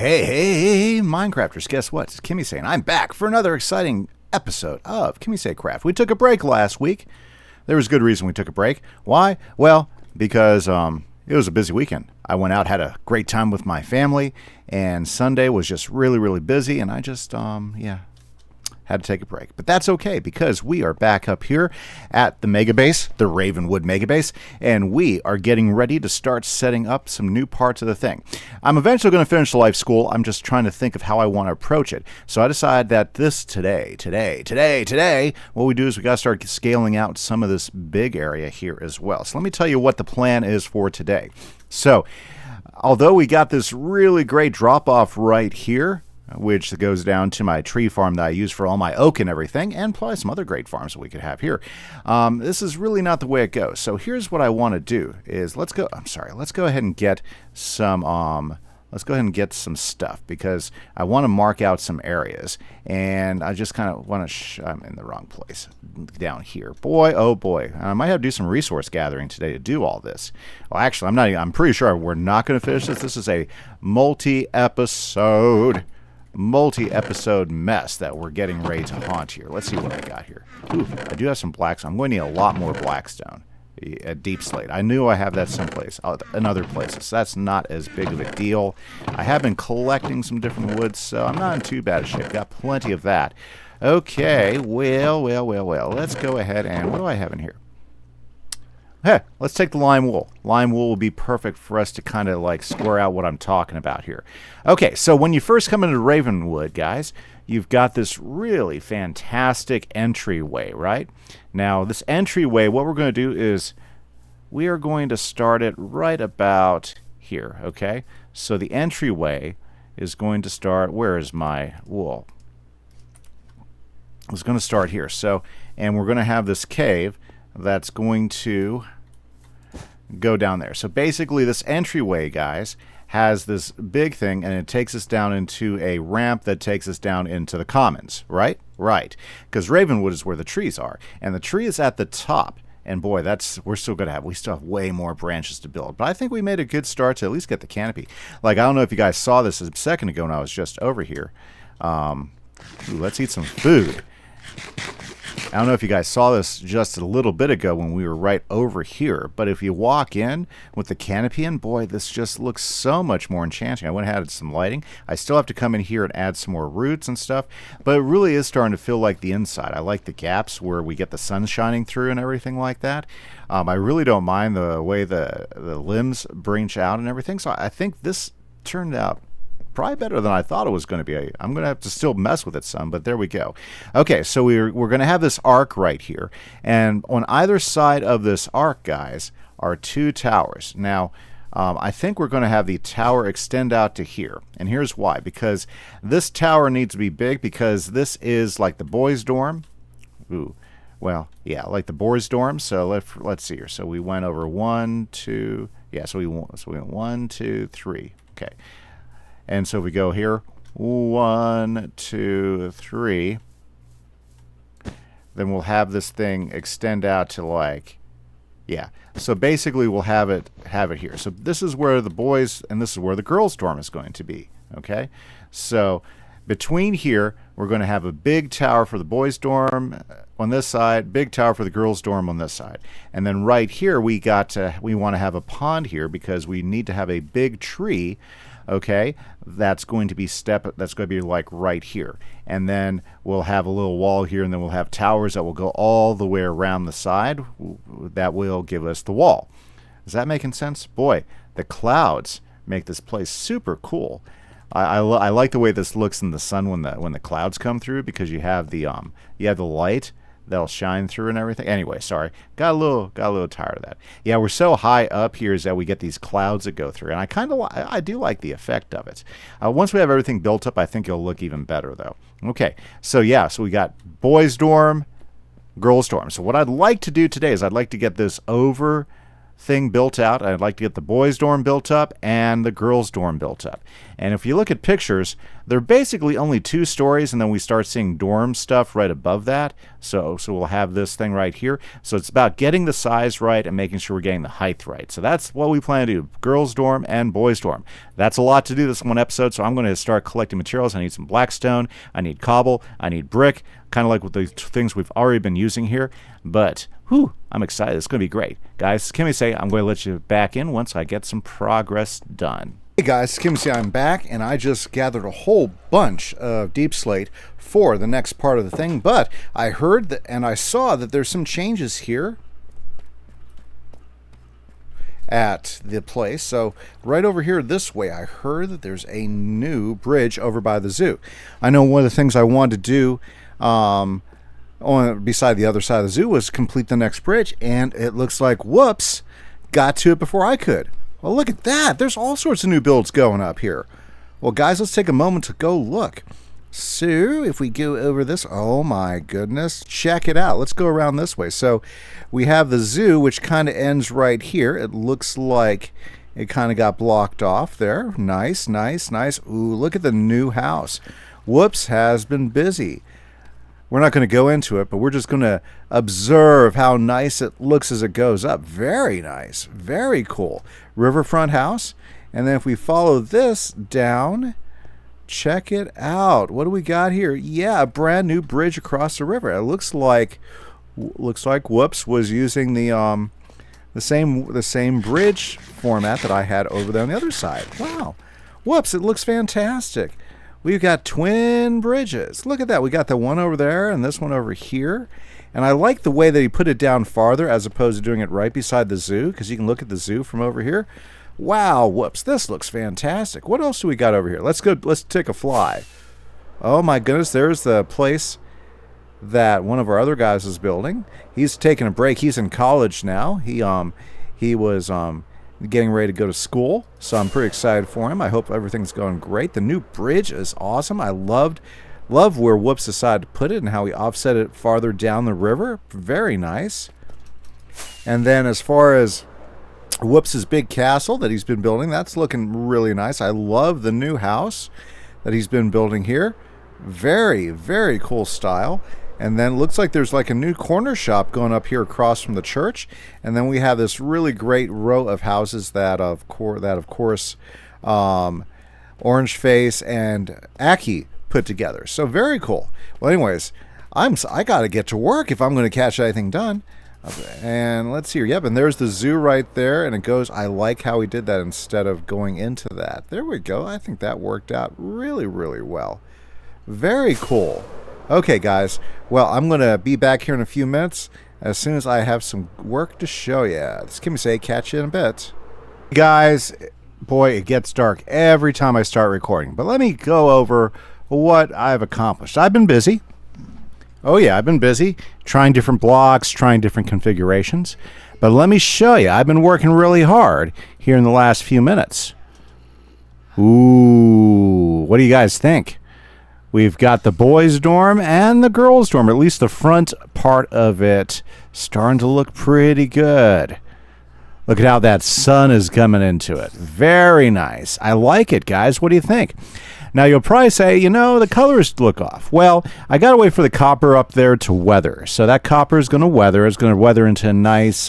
Hey, Minecrafters, guess what? It's Kimise, and I'm back for another exciting episode of Kimisecraft. We took a break last week. There was good reason we took a break. Why? Well, because it was a busy weekend. I went out, had a great time with my family, and Sunday was just really, really busy, and I just, had to take a break. But that's okay, because we are back up here at the megabase, the Ravenwood megabase, and we are getting ready to start setting up some new parts of the thing. I'm eventually going to finish the life school. I'm just trying to think of how I want to approach it. So I decided that today, what we do is we got to start scaling out some of this big area here as well. So let me tell you what the plan is for today. So although we got this really great drop-off right here, which goes down to my tree farm that I use for all my oak and everything, and probably some other great farms that we could have here. This is really not the way it goes. So here's what I want to do is let's go ahead and get some stuff, because I want to mark out some areas, and I just kind of want to I'm in the wrong place down here. Boy, oh boy, I might have to do some resource gathering today to do all this. Well, actually, I'm pretty sure we're not going to finish this. This is a multi-episode mess that we're getting ready to haunt here. Let's see what I got here. Ooh, I do have some blackstone. I'm going to need a lot more blackstone. A deep slate. I knew I have that someplace, in other places. That's not as big of a deal. I have been collecting some different woods, so I'm not in too bad a shape. Got plenty of that. Okay, well. Let's go ahead and, what do I have in here? Hey, let's take the lime wool. Lime wool will be perfect for us to kind of like square out what I'm talking about here. Okay, so when you first come into Ravenwood, guys, you've got this really fantastic entryway, right? Now, this entryway, what we're going to do is we are going to start it right about here, okay? So the entryway is going to start, where is my wool? It's going to start here. So, and we're going to have this cave that's going to go down there. So basically this entryway, guys, has this big thing, and it takes us down into a ramp that takes us down into the commons, right? Right. Because Ravenwood is where the trees are, and the tree is at the top. And boy, we still have way more branches to build. But I think we made a good start to at least get the canopy. Like, I don't know if you guys saw this a second ago when I was just over here. Ooh, let's eat some food. I don't know if you guys saw this just a little bit ago when we were right over here, but if you walk in with the canopy in, boy, this just looks so much more enchanting. I went and added some lighting. I still have to come in here and add some more roots and stuff, but it really is starting to feel like the inside. I like the gaps where we get the sun shining through and everything like that. I really don't mind the way the limbs branch out and everything, so I think this turned out probably better than I thought it was going to be. I'm going to have to still mess with it some, but there we go. Okay, so we're going to have this arc right here, and on either side of this arc, guys, are two towers. Now, I think we're going to have the tower extend out to here, and here's why. Because this tower needs to be big, because this is like the boys' dorm. Ooh, well, yeah, like the boys' dorm. So let's see here. So we went over 1, 2, yeah. So we went 1, 2, 3. Okay. And so we go here, 1, 2, 3. Then we'll have this thing extend out to like, yeah. So basically we'll have it here. So this is where the boys and this is where the girls' dorm is going to be. Okay. So between here, we're going to have a big tower for the boys' dorm on this side, big tower for the girls' dorm on this side. And then right here we want to have a pond here, because we need to have a big tree. Okay, that's going to be like right here, and then we'll have a little wall here, and then we'll have towers that will go all the way around the side. That will give us the wall. Is that making sense? Boy, the clouds make this place super cool. I like the way this looks in the sun when the clouds come through, because you have the light that'll shine through and everything. Anyway, sorry, got a little tired of that. Yeah, we're so high up here is that we get these clouds that go through, and I do like the effect of it. Once we have everything built up, I think it'll look even better though. Okay, so yeah, so we got boys' dorm, girls' dorm. So what I'd like to do today is I'd like to get this over thing built out. I'd like to get the boys' dorm built up and the girls' dorm built up. And if you look at pictures, They're basically only 2 stories, and then we start seeing dorm stuff right above that. So we'll have this thing right here. So it's about getting the size right and making sure we're getting the height right. So that's what we plan to do, girls' dorm and boys' dorm. That's a lot to do this one episode, so I'm going to start collecting materials. I need some blackstone, I need cobble, I need brick, kind of like with the things we've already been using here. But, whew, I'm excited. It's going to be great. Guys, Kimise, I'm going to let you back in once I get some progress done. Hey guys, Kimise, I'm back, and I just gathered a whole bunch of deep slate for the next part of the thing, but I heard that and I saw that there's some changes here at the place. So right over here this way, I heard that there's a new bridge over by the zoo. I know one of the things I wanted to do beside the other side of the zoo was complete the next bridge, and it looks like whoops got to it before I could. Well, look at that. There's all sorts of new builds going up here. Well, guys, let's take a moment to go look. So if we go over this, oh my goodness, check it out. Let's go around this way. So we have the zoo, which kind of ends right here. It looks like it kind of got blocked off there. Nice, nice, nice. Ooh, look at the new house. Whoops has been busy. We're not going to go into it, but we're just going to observe how nice it looks as it goes up. Very nice. Very cool. Riverfront house. And then if we follow this down, check it out. What do we got here? Yeah, a brand new bridge across the river. It looks like Whoops was using the same bridge format that I had over there on the other side. Wow. Whoops, it looks fantastic. We've got twin bridges. Look at that. We got the one over there and this one over here. And I like the way that he put it down farther as opposed to doing it right beside the zoo, because you can look at the zoo from over here. Wow, whoops, this looks fantastic. What else do we got over here? Let's take a fly. Oh my goodness, there's the place that one of our other guys is building. He's taking a break. He's in college now. He was getting ready to go to school, so I'm pretty excited for him. I hope everything's going great. The new bridge is awesome. I love where Whoops decided to put it and how he offset it farther down the river. Very nice. And then as far as Whoops' big castle that he's been building, that's looking really nice. I love the new house that he's been building here. Very, very cool style. And then it looks like there's like a new corner shop going up here across from the church. And then we have this really great row of houses that of course Orange Face and Aki put together. So very cool. Well, anyways, I got to get to work if I'm going to catch anything done. And let's see here. Yep, and there's the zoo right there, and it goes. I like how he did that instead of going into that. There we go. I think that worked out really, really well. Very cool. Okay, guys. Well, I'm going to be back here in a few minutes as soon as I have some work to show you. This is Kimise. Catch you in a bit. Guys, boy, it gets dark every time I start recording. But let me go over what I've accomplished. I've been busy. Oh, yeah, I've been busy trying different blocks, trying different configurations. But let me show you. I've been working really hard here in the last few minutes. Ooh, what do you guys think? We've got the boys' dorm and the girls' dorm, at least the front part of it, starting to look pretty good. Look at how that sun is coming into it. Very nice. I like it, guys. What do you think? Now, you'll probably say, you know, the colors look off. Well, I got to wait for the copper up there to weather. So that copper is going to weather. It's going to weather into a nice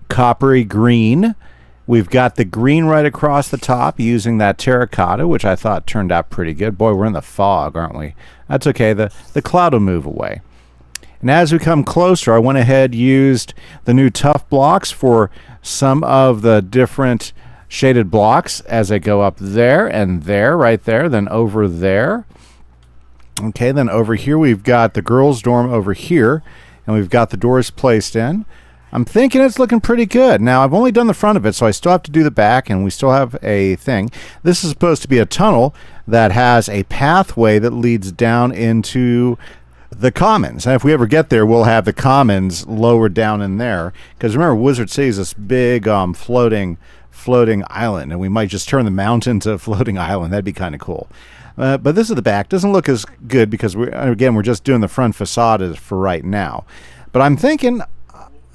coppery green. We've got the green right across the top using that terracotta, which I thought turned out pretty good. Boy, we're in the fog, aren't we? That's okay. The cloud will move away. And as we come closer, I went ahead and used the new tough blocks for some of the different shaded blocks as they go up there and there, right there, then over there. Okay, then over here we've got the girls' dorm over here, and we've got the doors placed in. I'm thinking it's looking pretty good. Now, I've only done the front of it, so I still have to do the back, and we still have a thing. This is supposed to be a tunnel that has a pathway that leads down into the commons. And if we ever get there, we'll have the commons lower down in there. Because remember, Wizard City is this big floating island, and we might just turn the mountain to a floating island. That'd be kind of cool. But this is the back. Doesn't look as good because we're just doing the front facade for right now. But I'm thinking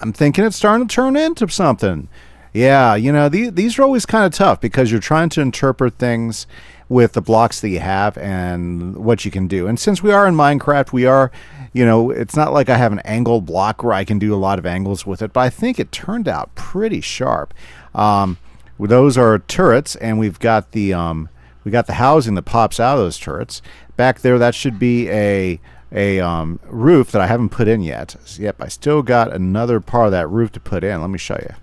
it's starting to turn into something. Yeah, you know, these are always kind of tough because you're trying to interpret things with the blocks that you have and what you can do. And since we are in Minecraft, we are, you know, it's not like I have an angled block where I can do a lot of angles with it, but I think it turned out pretty sharp. Those are turrets, and we've got the housing that pops out of those turrets. Back there, that should be a roof that I haven't put in yet. Yep, I still got another part of that roof to put in. Let me show you.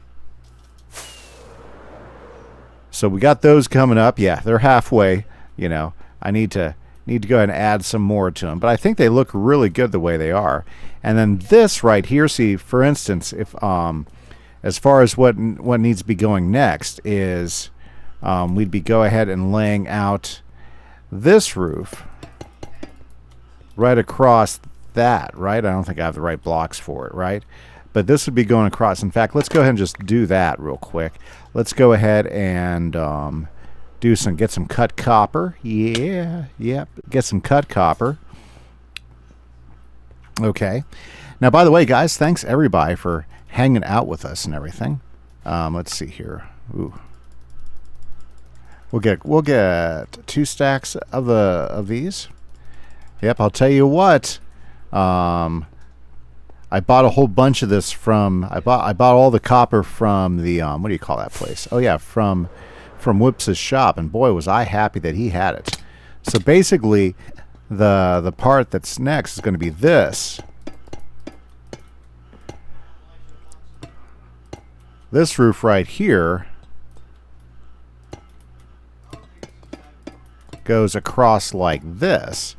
So we got those coming up. Yeah, they're halfway. You know, I need to go ahead and add some more to them, but I think they look really good the way they are. And then this right here, see, for instance, if as far as what needs to be going next is we'd be go ahead and laying out this roof right across that, right? I don't think I have the right blocks for it, right? But this would be going across. In fact, let's go ahead and just do that real quick. Let's go ahead and get some cut copper. Yeah, yep, get some cut copper. Okay. Now, by the way, guys, thanks everybody for hanging out with us and everything. Let's see here. Ooh. We'll get 2 stacks of these. Yep, I'll tell you what. I bought a whole bunch of this from. I bought all the copper from the what do you call that place? Oh yeah, from Whips's shop, and boy was I happy that he had it. So basically, the part that's next is going to be this. This roof right here goes across like this,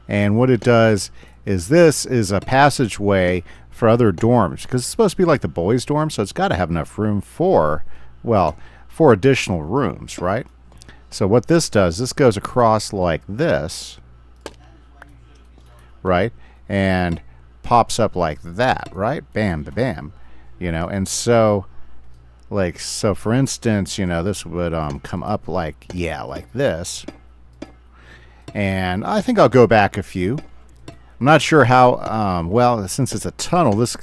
and what it does is this is a passageway for other dorms, because it's supposed to be like the boys' dorm, so it's got to have enough room for, well, 4 additional rooms, right? So what this does, this goes across like this, right? And pops up like that, right? Bam, bam, bam. You know, and so, like, so for instance, you know, this would come up like, yeah, like this. And I think I'll go back a few. I'm not sure how, well, since it's a tunnel, this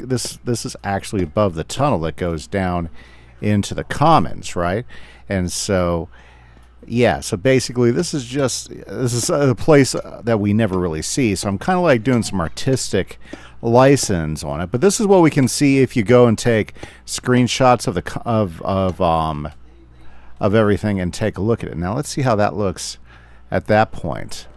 is actually above the tunnel that goes down into the commons, right? And so, yeah, so basically this is a place that we never really see. So I'm kind of like doing some artistic license on it. But this is what we can see if you go and take screenshots of everything and take a look at it. Now let's see how that looks at that point.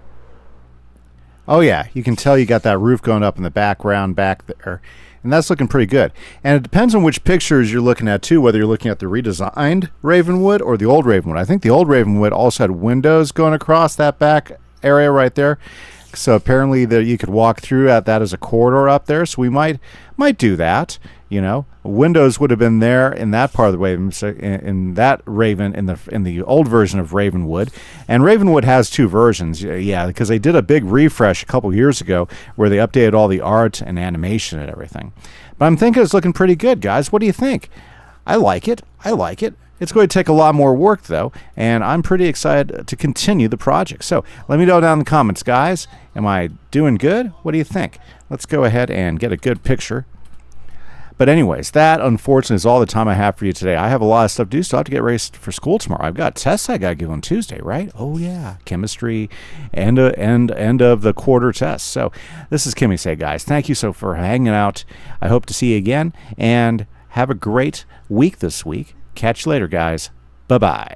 Oh yeah, you can tell you got that roof going up in the background back there, and that's looking pretty good. And it depends on which pictures you're looking at too, whether you're looking at the redesigned Ravenwood or the old Ravenwood. I think the old Ravenwood also had windows going across that back area right there, so apparently that you could walk through at that as a corridor up there. So we might do that. You know, windows would have been there in that part of the Raven, in that Raven, in the old version of Ravenwood. And Ravenwood has 2 versions, yeah, because they did a big refresh a couple years ago where they updated all the art and animation and everything. But I'm thinking it's looking pretty good, guys. What do you think? I like it. I like it. It's going to take a lot more work, though, and I'm pretty excited to continue the project. So let me know down in the comments, guys. Am I doing good? What do you think? Let's go ahead and get a good picture. But anyways, that unfortunately is all the time I have for you today. I have a lot of stuff to do, so I have to get ready for school tomorrow. I've got tests I got to give on Tuesday, right? Oh yeah, chemistry, end of the quarter test. So this is Kimise, guys. Thank you so for hanging out. I hope to see you again, and have a great week this week. Catch you later, guys. Bye-bye.